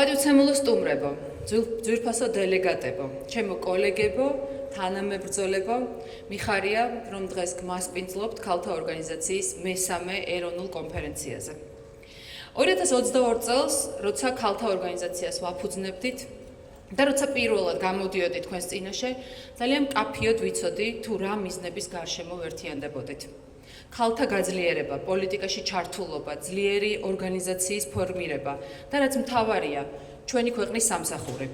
პატივცემულო სტუმრებო, ძვირფასო დელეგატებო, ჩემო კოლეგებო, თანამებრძოლებო, მიხარია, რომ დღეს გმასპინძლობთ ქალთა ორგანიზაციის მესამე ეროვნულ კონფერენციაზე. 2022 წელს, როცა ქალთა ორგანიზაციას ვაფუძნებდით და როცა პირველად გამოდიოდი თქვენს წინაშე, ძალიან მკაფიოდ ვიცოდი თუ რა მიზნების გარშემო ვერთიანდებოდით. ქალთა გაძლიერება, პოლიტიკაში ჩართულობა, ძლიერი ორგანიზაციის ფორმირება და რაც მთავარია, ჩვენი ქვეყნის სამსახური.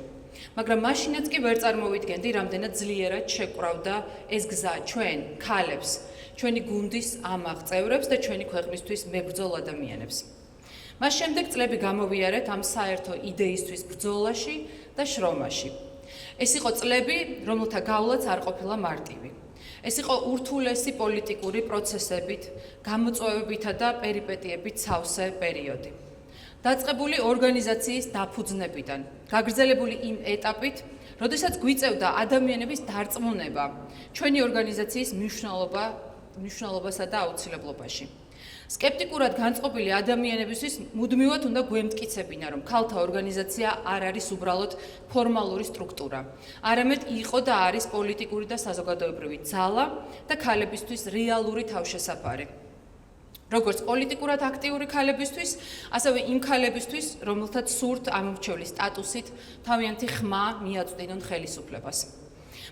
მაგრამ მაშინაც კი ვერ წარმოვიდგენდი, რამდენად ძლიერად შეკრავდა ეს გზა ჩვენ, ქალებს, ჩვენი გუნდის ამაღ წევრებს და ჩვენი ქვეყნისთვის მებრძოლ ადამიანებს. მას შემდეგ წლები გამოვიარეთ ამ საერთო იდეისთვის ბრძოლაში და შრომაში. ეს იყო წლები, რომელთა გავლაც არ ყოფილა მარტივი. ეს იყო ურთულესი პოლიტიკური პროცესებით, გამოწვევებითა და პერიპეტიებით სავსე პერიოდი. დაწყებული ორგანიზაციის დაფუძნებიდან, გაგრძელებული იმ ეტაპით, როდესაც გვიწევდა ადამიანების დარწმუნება ჩვენი ორგანიზაციის მნიშვნელობასა და აუცილებლობაში. სკეპტიკურად განწყობილი ადამიანებისთვის მუდმივად უნდა გვემტკიცებინა, რომ ქალთა ორგანიზაცია არ არის უბრალოდ ფორმალური სტრუქტურა, არამედ იყო და არის პოლიტიკური და საზოგადოებრივი ძალა და ქალებისთვის რეალური თავშესაფარი. როგორც პოლიტიკურად აქტიური ქალებისთვის, ასევე იმ ქალებისთვის, რომელთაც სურთ ამორჩევლის სტატუსით თავიანთი ხმა მიაწვდინონ ხელისუფლებას.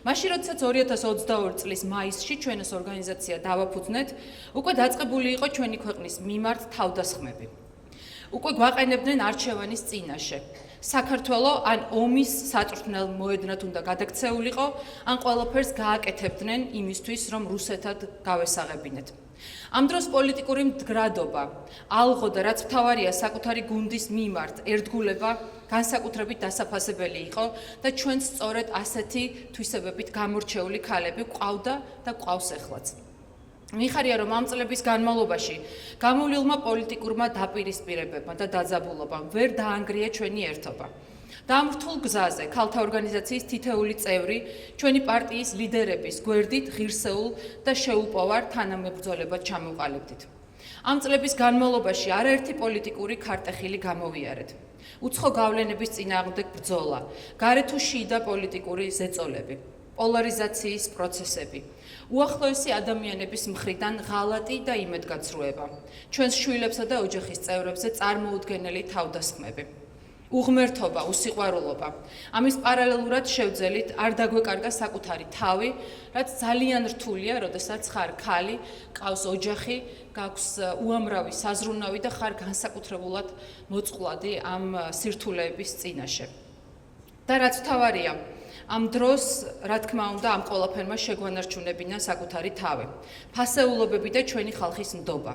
მაშინ, როდესაც 2022 წლის მაისში ჩვენ ეს ორგანიზაცია დავაფუძნეთ, უკვე დაწყებული იყო ჩვენი ქვეყნის მიმართ თავდასხმები. უკვე გვაყენებდნენ არჩევანის წინაშე. საქართველო ან ომის საწვრთნელ მოედნად უნდა გადაქცეულიყო, ან ყველაფერს გააკეთებდნენ იმისთვის, რომ რუსეთად გავესაღებინეთ. ამ დროს პოლიტიკური მდგრადობა, ალღო და რაც მთავარია საკუთარი გუნდის მიმართ ერთგულება განსაკუთრებით დასაფასებელი იყო და ჩვენც სწორედ ასეთი თვისებებით გამორჩეული ქალები გვყავდა და გვყავს ახლაც. მიხარია, რომ ამ წლების განმავლობაში გამოვლილმა პოლიტიკურმა დაპირისპირებებმა და დაძაბულობამ ვერ დაანგრია ჩვენი ერთობა. და ამ რთულ გზაზე ქალთა ორგანიზაციის თითეული წევრი ჩვენი პარტიის ლიდერების გვერდით ღირსეულ და შეუპოვარ თანამებრძოლებად ჩამოვყალიბდით. ამ წლების განმავლობაში არაერთი პოლიტიკური ქარტეხილი გამოვიარეთ. უცხო გავლენების წინააღმდეგ ბრძოლა, გარე თუ შიდა პოლიტიკური ზეწოლები, პოლარიზაციის პროცესები, უახლოესი ადამიანების მხრიდან ღალატი და იმედგაცრუება, ჩვენს შვილებსა და ოჯახის წევრებზე წარმოუდგენელი თავდასხმები. უღმერთობა, უსიყვარულობა. ამის პარალელურად შევძელით არ დაგვეკარგა საკუთარი თავი, რაც ძალიან რთულია, როდესაც ხარ ქალი, ყავს ოჯახი, გაქვს უამრავი საზრუნავი და ხარ განსაკუთრებულად მოწყვლადი ამ სირთულეების წინაშე. და რაც მთავარია, ამ დროს, რა თქმა უნდა, ამ ყველაფერმა შეგვანარჩუნებინა საკუთარი თავი, ფასეულობები და ჩვენი ხალხის ნდობა.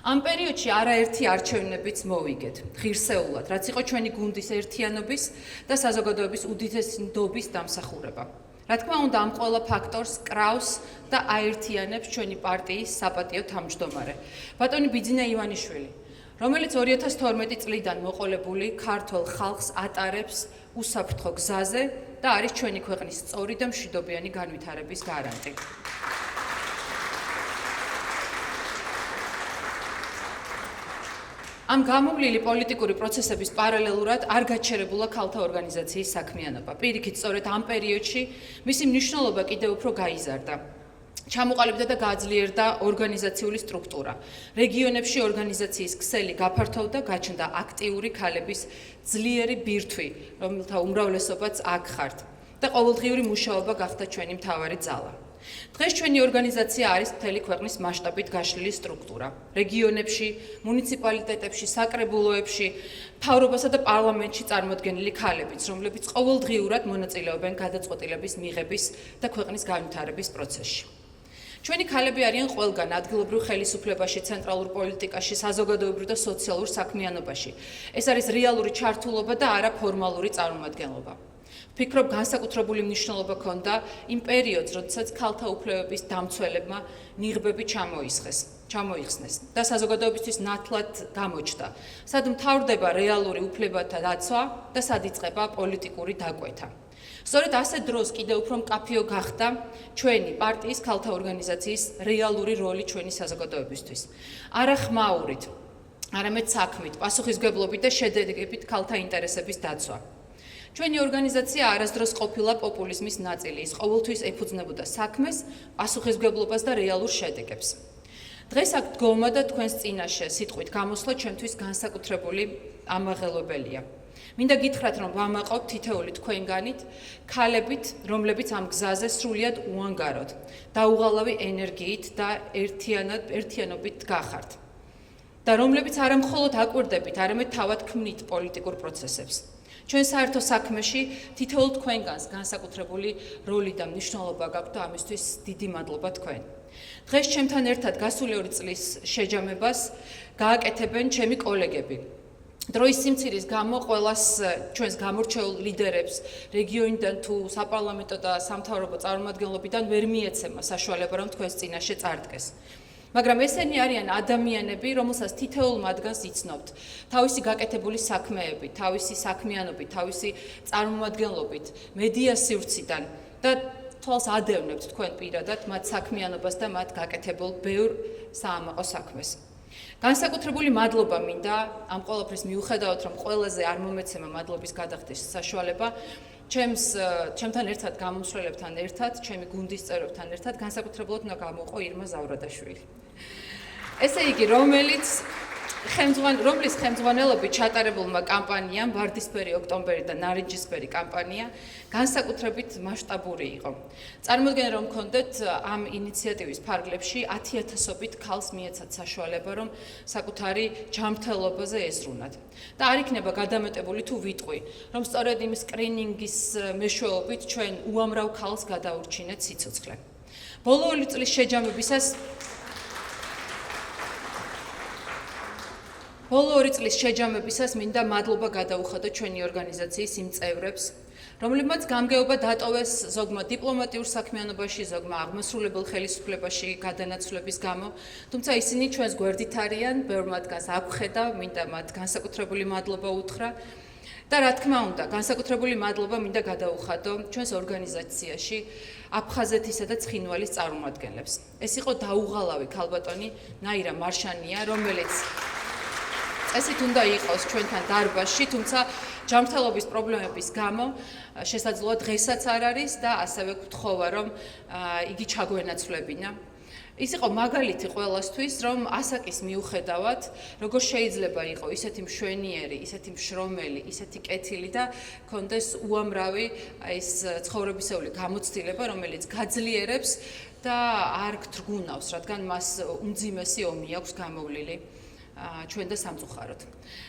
ამ პერიოდში არაერთი არჩევნებიც მოვიგეთ, ღირსეულად, რაც იყო ჩვენი გუნდის ერთიანობის და საზოგადოების უდიდესი ნდობის დამსახურება. რა თქმა უნდა, ამ ყველა ფაქტორს კრავს და აერთიანებს ჩვენი პარტიის საპატიო თავმჯდომარე, ბატონი ბიძინა ივანიშვილი, რომელიც 2012 წლიდან მოყოლებული ქართველ ხალხს ატარებს უსაფრთხო გზაზე და არის ჩვენი ქვეყნის სწორი და მშვიდობიანი განვითარების გარანტი. ამ გამოვლილი პოლიტიკური პროცესების პარალელურად არ გაჩერებულა ქალთა ორგანიზაციის საქმიანობა. პირიქით, სწორედ ამ პერიოდში მისი მნიშვნელობა კიდევ უფრო გაიზარდა. ჩამოყალიბდა და გააძლიერდა ორგანიზაციული სტრუქტურა. რეგიონებში ორგანიზაციის ქსელი გაფართოვდა, გაჩნდა აქტიური ქალების ძლიერი ბირთვი, რომელთა უმრავლესობაც აქ ხართ და ყოველდღიური მუშაობა გახდა ჩვენი მთავარი ძალა. დღეს ჩვენი ორგანიზაცია არის მთელი ქვეყნის მასშტაბით გაშლილი სტრუქტურა. რეგიონებში, მუნიციპალიტეტებში, საკრებულოებში, მთავრობასა და პარლამენტში წარმოდგენილი ქალებიც, რომლებიც ყოველდღიურად მონაწილეობენ გადაწყვეტილების მიღების და ქვეყნის განვითარების პროცესში. ჩვენი ქალები არიან ყველგან ადგილობრივ ხელისუფლებაში, ცენტრალურ პოლიტიკაში, საზოგადოებრივ და სოციალურ საქმიანობაში. ეს არის რეალური ჩართულობა და არა ფორმალური წარმომადგენლობა. ვფიქრობ, განსაკუთრებული მნიშვნელობა ჰქონდა იმ პერიოდს, როდესაც ქალთა უფლებების დამცველებმა ნიღბები ჩამოიხსნეს და საზოგადოებისთვის ნათლად გამოჩნდა, სად მთავრდება რეალური უფლებათა დაცვა და სად იწყება პოლიტიკური დაკვეთა. სწორედ ასეთ დროს კიდევ უფრო მკაფიო გახდა ჩვენი პარტიის ქალთა ორგანიზაციის რეალური როლი ჩვენი საზოგადოებისთვის. არა ხმაურით, არამედ საქმით, პასუხისმგებლობით და შედეგებით ქალთა ინტერესების დაცვა. ჩვენი ორგანიზაცია არასდროს ყოფილა პოპულიზმის ნაწილი, ის ყოველთვის ეფუძნებოდა საქმეს, პასუხისმგებლობას და რეალურ შედეგებს. დღეს აქ დგომა და თქვენს წინაშე სიტყვით გამოსვლა ჩემთვის განსაკუთრებული ამაღელვებელია. მინდა გითხრათ, რომ ვამაყობ თითოეული თქვენგანით, ქალებით, რომლებიც ამ გზაზე სრულიად უანგაროდ, დაუღალავი ენერგიით და ერთიანობით გახართ. და რომლებიც არა მხოლოდ აკვირდებით, არამედ თავად ქმნით პოლიტიკურ პროცესებს. ჩვენ საერთო საქმეში თითოეულ თქვენგანს განსაკუთრებული როლი და მნიშვნელობა გაქვთ და ამისთვის დიდი მადლობა თქვენ. დღეს ჩემთან ერთად გასული 2 წლის შეჯამებას გააკეთებენ ჩემი კოლეგები. დროის სიმცირის გამო ყველას ჩვენს გამორჩეულ ლიდერებს რეგიონიდან თუ საპარლამენტო და სამთავრობო წარმომადგენლობიდან ვერ მიეცემა საშუალება, რომ თქვენს წინაშე წარდგეს. მაგრამ ესენი არიან ადამიანები, რომელსაც თითოეულ მათგანს იცნობთ. თავისი გაკეთებული საქმეებით, თავისი საქმიანობით, თავისი წარმომადგენლობით, მედია სივრციდან და თვალს ადევნებთ თქვენ პირადად მათ საქმიანობას და მათ გაკეთებულ ბევრ საამაყო საქმეს. განსაკუთრებული მადლობა მინდა ამ ყველაფრის მიუხედავად, რომ ყველაზე არ მომეცემა მადლობის გადახდის საშუალება, ჩემთან ერთად გამომსვლელებთან ერთად, ჩემი გუნდის წევრებთან ერთად განსაკუთრებულად უნდა გამოვყო ირმა ზავრადაშვილი. ესე იგი, რომლის ხელმძღვანელობით ჩატარებულმა კამპანიამ ვარდისფერი ოქტომბერი და ნარინჯისფერი კამპანია განსაკუთრებით მასშტაბური იყო. წარმოიდგინე, რომ გქონდეთ ამ ინიციატივის ფარგლებში 10,000-ობით ქალს მიეცათ საშუალება, რომ საკუთარი ჯანმრთელობაზე ეზრუნათ. და არ იქნება გადამეტებული თუ ვიტყვი, რომ სწორედ იმ სკრინინგის მეშვეობით ჩვენ უამრავ ქალს გადაურჩინეთ სიცოცხლე. ბოლო 2 წლის შეჯამებისას მინდა მადლობა გადაუხადო ჩვენი ორგანიზაციის იმ წევრებს, რომლებმაც გამგეობა დატოვეს ზოგმა დიპლომატიურ საქმიანობაში, ზოგმა აღმასრულებელ ხელისუფლებაში გადანაცვლების გამო, თუმცა ისინი ჩვენს გვერდით არიან, ბევრ მათგანს აგვხედავ, მინდა მათ განსაკუთრებული მადლობა უთხრა და რა თქმა უნდა, განსაკუთრებული მადლობა მინდა გადაუხადო ჩვენს ორგანიზაციაში აფხაზეთისა და ცხინვალის წარმომადგენლებს. ეს იყო დაუღალავი ქალბატონი ნაირა მარშანია, რომელიც ესეთ უნდა იყოს ჩვენთან დარბაზში, თუმცა ჯანმრთელობის პრობლემების გამო შესაძლოა დღესაც არ არის და ასევე გთხოვა, რომ იგი ჩაგვენაცვლებინა. ის იყო მაგალითი ყველასთვის, რომ ასაკის მიუხედავად, როგორ შეიძლება იყო ისეთი მშვენიერი, ისეთი მშრომელი, ისეთი კეთილი და ქონდეს უამრავი ეს ცხოვრებისეული გამოცდილება, რომელიც გაძლიერებს და არ გთრგუნავს, რადგან მას უმძიმესი ომი აქვს გამოვლილი. ჩვენ და სამწუხაროდ.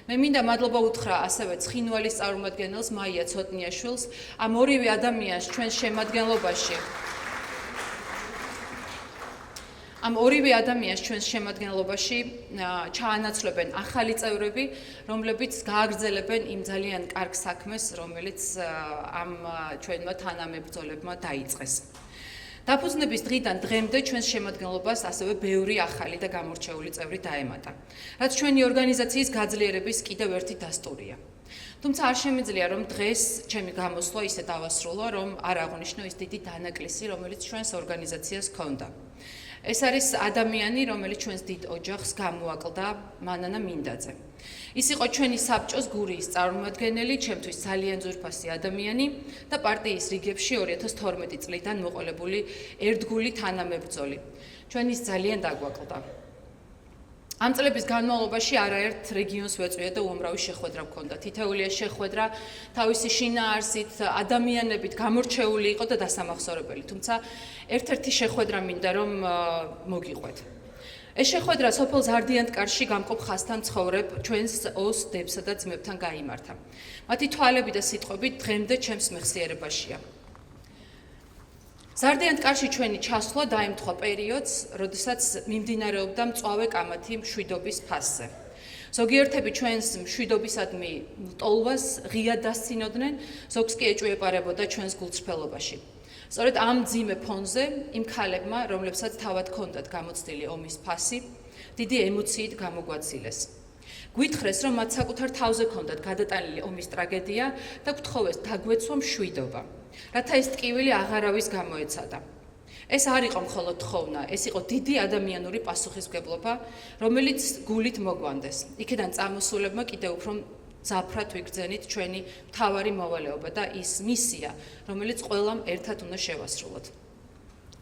მე მინდა მადლობა უთხრა ასევე ცხინვალის წარმომადგენელს მაია ცოტნიაშვილს, ამ ორივე ადამიანს ჩვენს შემადგენლობაში ჩაანაცვლებენ ახალი წევრები, რომლებიც გააგრძელებენ იმ ძალიან კარგ საქმეს, რომელიც ამ ჩვენმა თანამებრძოლებმა დაიწყეს. დაფუძნების დღიდან დღემდე ჩვენს შემადგენლობას ასევე ბევრი ახალი და გამორჩეული წევრი დაემატა, რაც ჩვენი ორგანიზაციის გაძლიერების კიდევ ერთი დასტურია. თუმცა არ შემიძლია, რომ დღეს ჩემი გამოსვლა ისე დავასრულო, რომ არ აღვნიშნო ის დიდი დანაკლისი, რომელიც ჩვენს ორგანიზაციას ჰქონდა. ეს არის ადამიანი, რომელიც ჩვენს დიდ ოჯახს გამოაკლდა, მანანა მინდაძე. ის იყო ჩვენი საბჭოს გურიის წარმომადგენელი, ჩემთვის ძალიან ძვირფასი ადამიანი და პარტიის რიგებში 2012 წლიდან მოყოლებული ერთგული თანამებრძოლი. ჩვენ ის ძალიან დაგვაკლდა. ამ წლების განმავლობაში არაერთ რეგიონს ვეწვია და უამრავი შეხვედრა მქონდა. თითოეული ეს შეხვედრა თავისი შინაარსით, ადამიანებით გამორჩეული იყო და დასამახსოვრებელი, თუმცა ერთ-ერთი შეხვედრა მინდა რომ მოგიყვეთ. ეს შეხვედრა სოფელ ზარდიანტკარში გამყოფ ხასთან ცხოვრებ ჩვენს ოს დებსა და ძმებთან გაიმართა. მათი თვალები და სიტყვები დღემდე ჩემს მეხსიერებაშია. ზარდიანტკარში ჩვენი ჩასვლა დაემთხვა პერიოდს, როდესაც მიმდინარეობდა მწვავე კამათი მშვიდობის ფასზე. ზოგიერთები ჩვენს მშვიდობისადმი ტოლვას ღიად დასცინოდნენ, ზოგს კი ეჭვიეპარებოდა ჩვენს გულწრფელობაში. სწორედ ამ მძიმე ფონზე იმ ქალებმა, რომლებსაც თავად ჰქონდათ გამოცდილი ომის ფასი, დიდი ემოციით გამოგვაცილეს. გვითხრეს, რომ მათ საკუთარ თავზე ჰქონდათ გადატანილი ომის ტრაგედია და გთხოვეს დაგვეცვა მშვიდობა, რათა ეს ტკივილი აღარავის გამოეცადა. ეს არ იყო მხოლოდ თხოვნა, ეს იყო დიდი ადამიანური პასუხისმგებლობა, რომელიც გულით მოგვანდეს. იქიდან წამოსულებმა კიდევ უფრო მძაფრად ვიგრძენით ჩვენი მთავარი მოვალეობა და ის მისია, რომელიც ყველამ ერთად უნდა შევასრულოთ.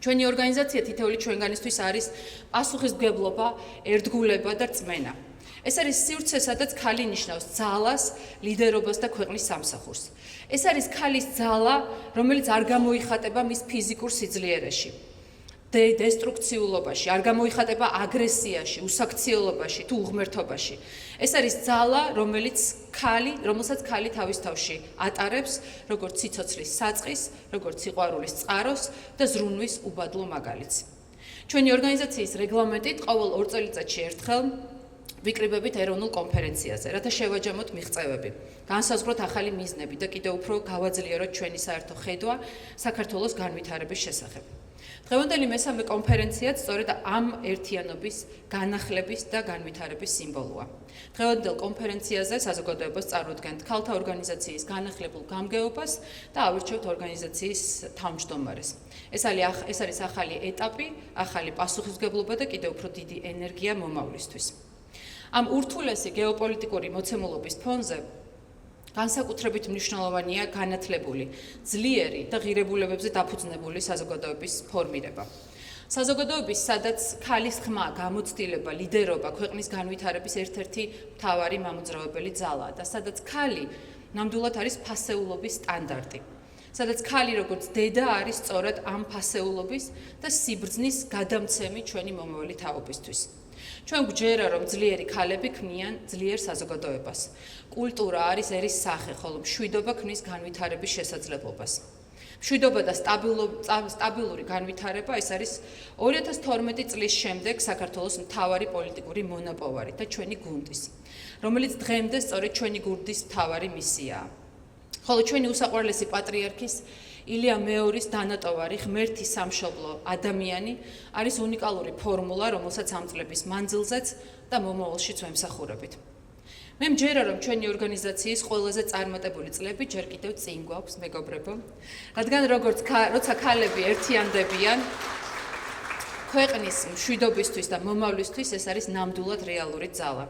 ჩვენი ორგანიზაცია თითოეული ჩვენგანისთვის არის პასუხისმგებლობა, ერთგულება და რწმენა. ეს არის სივრცე, სადაც ქალი ნიშნავს ძალას, ლიდერობას და ქვეყნის სამსახურს. ეს არის ქალის ძალა, რომელიც არ გამოიხატება მის ფიზიკურ სიძლიერეში, დესტრუქციულობაში, არ გამოიხატება აგრესიაში, უსაქციელობაში თუ უღმერთობაში. ეს არის ძალა, რომელსაც ქალი თავის თავში ატარებს, როგორც სიცოცხლის საწყის, როგორც სიყვარულის წყაროს და ზრუნვის უბადლო მაგალითს. ჩვენი ორგანიზაციის რეგლამენტით ყოველ 2 წელიწადში ერთხელ ვიკრიბებით ეროვნულ კონფერენციაზე, რათა შევაჯამოთ მიღწევები, განსაზღვროთ ახალი მიზნები და კიდევ უფრო გავაძლიეროთ ჩვენი საერთო ხედვა საქართველოს განვითარების შესახებ. დღევანდელი მესამე კონფერენციაც სწორედ ამ ერთიანობის, განახლების და განვითარების სიმბოლოა. დღევანდელ კონფერენციაზე საზოგადოებას წარუდგენთ ქალთა ორგანიზაციის განახლებულ გამგეობას და ავირჩევთ ორგანიზაციის თავმჯდომარეს. ეს არის ახალი ეტაპი, ახალი პასუხისმგებლობა და კიდევ უფრო დიდი ენერგია მომავლისთვის. ამ ურთულესი გეოპოლიტიკური მოცემულობის ფონზე განსაკუთრებით მნიშვნელოვანია განათლებული, ძლიერი და ღირებულებებზე დაფუძნებული საზოგადოების ფორმირება. საზოგადოების, სადაც ქალის ხმა, გამოცდილება, ლიდერობა ქვეყნის განვითარების ერთ-ერთი მთავარი მამოძრავებელი ძალაა და სადაც ქალი ნამდვილად არის ფასეულობის სტანდარტი. სადაც ქალი როგორც დედა არის სწორედ ამ ფასეულობის და სიბრძნის გადამცემი ჩვენი მომავალი თაობისთვის. ჩვენ გვჯერა, რომ ძლიერი ქალები ქმნიან ძლიერ საზოგადოებას. კულტურა არის ერის სახე, ხოლო მშვიდობა ქმნის განვითარების შესაძლებლობას. მშვიდობა და სტაბილური განვითარება ეს არის 2012 წლის შემდეგ საქართველოს მთავარი პოლიტიკური მონაპოვარი და ჩვენი გუნდის, რომელიც დღემდე სწორედ ჩვენი გუნდის მთავარი მისიაა. ხოლო ჩვენი უსაყვარლესი პატრიარქის ილია მეორის დანატოვარი ღმერთი სამშობლო ადამიანი არის უნიკალური ფორმულა, რომელსაც ამ წლების მანძილზეც და მომავალშიც ვემსახურებით. მე მჯერა, რომ ჩვენი ორგანიზაციის ყველაზე წარმატებული წლები ჯერ კიდევ წინ გვაქვს, მეგობრებო, რადგან როცა ქალები ერთიანდებიან, ქვეყნის მშვიდობისთვის და მომავლისთვის ეს არის ნამდვილად რეალური ძალა.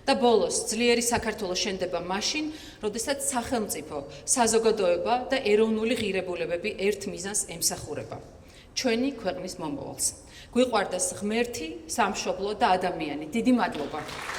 და ბოლოს, ძლიერი საქართველო შენდება მაშინ, როდესაც სახელმწიფო, საზოგადოება და ეროვნული ღირებულებები ერთ მიზანს ემსახურება. ჩვენი ქვეყნის მომავალს. გვიყვარდეს ღმერთი, სამშობლო და ადამიანი. დიდი მადლობა.